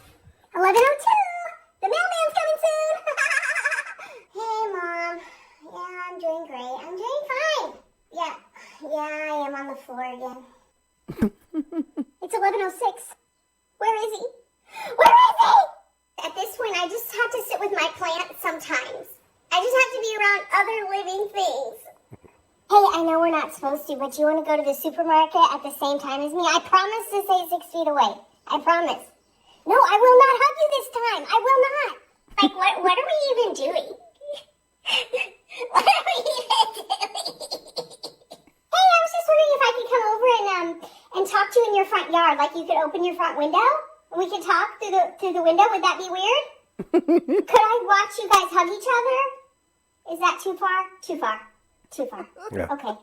The mailman's coming soon. Hey, Mom. Yeah, I'm doing great. I'm doing fine. Yeah, I am on the floor again. It's 11:06. Where is he? Where is he? At this point, I just have to sit with my plants sometimes. I just have to be around other living things. Hey, I know we're not supposed to, but you want to go to the supermarket at the same time as me? I promise to stay 6 feet away. I promise. No, I will not hug you this time. I will not. Like, what are we even doing? What are we even doing? Hey, I was just wondering if I could come over and talk to you in your front yard. Like, you could open your front window and we could talk through the window. Would that be weird? Could I watch you guys hug each other? Is that too far? Too far. Too far. Yeah. Okay.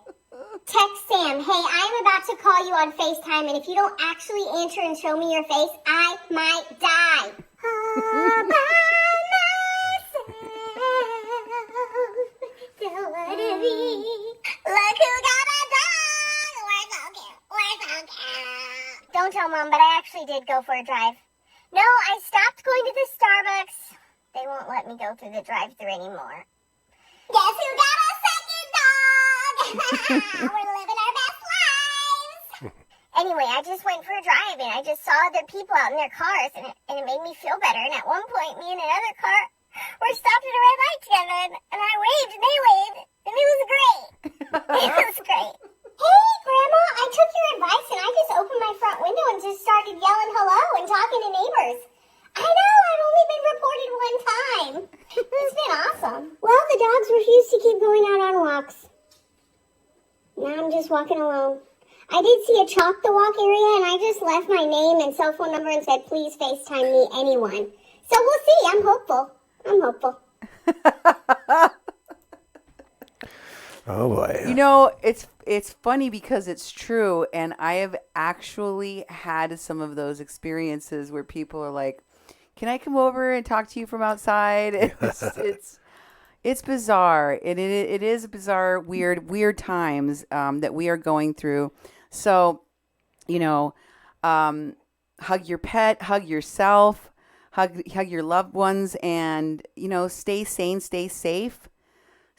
Text Sam, hey, I'm about to call you on FaceTime, and if you don't actually answer and show me your face, I might die. All by myself. would it be? Look who got a dog. We're so cute. We're so cute. Don't tell Mom, but I actually did go for a drive. No, I stopped going to the Starbucks. They won't let me go through the drive-thru anymore. Guess who got a second dog? We're living our best lives. Anyway, I just went for a drive, and I just saw other people out in their cars, and it made me feel better. And at one point, me and another car were stopped at a red light together, and I waved, and they waved, and it was great. It was great. Hey, Grandma, I took your advice, and I just opened my front window and just started yelling hello and talking to neighbors. I know, I've only been reported one time. It's been awesome. Well, the dogs refuse to keep going out on walks. Now I'm just walking alone. I did see a chalk the walk area, and I just left my name and cell phone number and said, please FaceTime me, anyone. So we'll see. I'm hopeful. Oh boy. You know, it's funny because it's true, and I have actually had some of those experiences where people are like, "Can I come over and talk to you from outside?" It's bizarre. It is bizarre, weird times that we are going through. So, you know, hug your pet, hug yourself, hug your loved ones, and stay sane, stay safe.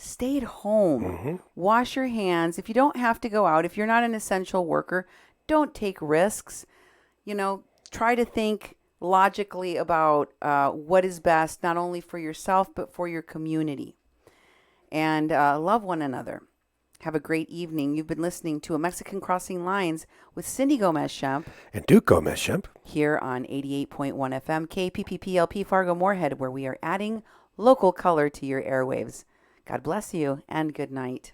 Stay at home. Mm-hmm. Wash your hands. If you don't have to go out, if you're not an essential worker, don't take risks. Try to think logically about what is best, not only for yourself, but for your community. And love one another. Have a great evening. You've been listening to A Mexican Crossing Lines with Cindy Gomez-Schempp And Duke Gomez-Schempp. here on 88.1 FM KPPPLP Fargo Moorhead, where we are adding local color to your airwaves. God bless you and good night.